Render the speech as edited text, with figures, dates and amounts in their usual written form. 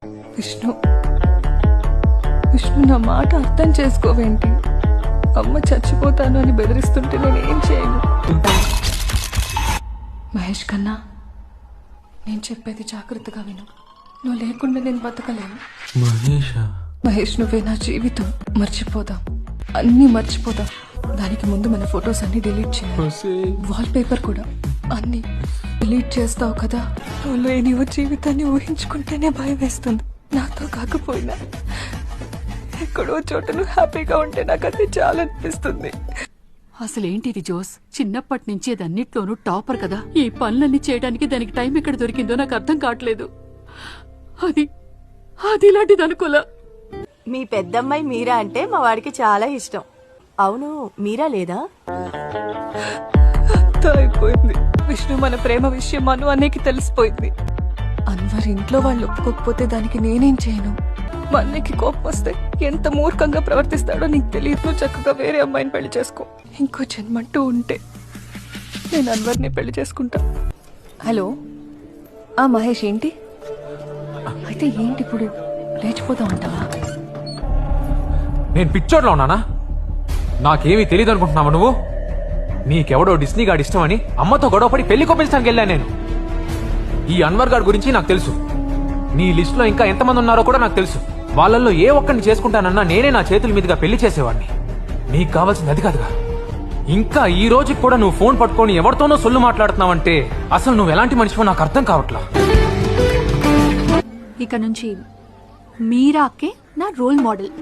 విష్ణు విష్ణు నా మాట అర్థం చేసుకోవేంటి? అమ్మ చచ్చిపోతాను అని బెదిరిస్తుంటే నేనేం చేయను. మహేష్ కన్నా నేను చెప్పేది జాగ్రత్తగా విను. నువ్వు లేకుండా నేను బతకలేను. మహేష్ నువ్వే నా జీవితం. మర్చిపోదాం, అన్నీ మర్చిపోదాం. దానికి ముందు మన ఫొటోస్ అన్ని డిలీట్ చేయాలి. వాల్ పేపర్ కూడా అన్ని డిలీట్ చేస్తావు కదా. నువ్వు లేని ఓ జీవితాన్ని ఊహించుకుంటేనే భయం వేస్తుంది. నాతో కాకపోయినా ఎక్కడో చోట నువ్వు హ్యాపీగా ఉంటే నాకు అది చాలా అనిపిస్తుంది. అసలేంటిది జోస్? చిన్నప్పటి నుంచి అదన్నిట్లోనూ టాపర్ కదా. ఈ పనులన్నీ చేయడానికి దానికి టైం ఎక్కడ దొరికిందో నాకు అర్థం కావట్లేదు. అది అది ఇలాంటిది అనుకోలా. మీ పెద్దమ్మాయి మీరా అంటే మా వాడికి చాలా ఇష్టం. అవును, మీరా లేదా? అంతా అయిపోయింది విష్ణు. మన ప్రేమ విషయం అన్నకి తెలిసిపోయింది. అన్వర్ ఇంట్లో వాళ్ళు ఒప్పుకోకపోతే దానికి నేనేం చేయను. మా అన్నకి కోపం వస్తే ఎంత మూర్ఖంగా ప్రవర్తిస్తాడో నీకు తెలియదు. నువ్వు చక్కగా వేరే అమ్మాయిని పెళ్లి చేసుకో. ఇంకో జన్మంటూ ఉంటే నేను అన్వర్ని పెళ్లి చేసుకుంటా. హలో మహేష్, ఏంటి అయితే ఏంటి ఇప్పుడు? లేచిపోతా ఉంటావా? నేను పిక్చర్లో ఉన్నానా? నాకేమీ తెలియదు అనుకుంటున్నావా నువ్వు? నీకెవడో డిస్నీ గాడి ఇష్టమని అమ్మతో గొడవపడి పెళ్లి కొప్పించడానికి వెళ్ళా నేను. ఈ అన్వర్ గారి గురించి నాకు తెలుసు. నీ లిస్ట్ లో ఇంకా ఎంతమంది ఉన్నారో కూడా నాకు తెలుసు. వాళ్ళల్లో ఏ ఒక్కరిని చేసుకుంటానన్నా నేనే నా చేతుల మీదుగా పెళ్లి చేసేవాడిని. నీకు కావాల్సింది అది కాదుగా. ఇంకా ఈ రోజుకి కూడా నువ్వు ఫోన్ పట్టుకొని ఎవరితోనో సొల్లు మాట్లాడుతున్నావంటే అసలు నువ్వు ఎలాంటి మనిషివో నాకు అర్థం కావట్లా. ఇక నుంచి మీరాకే నా రోల్ మోడల్.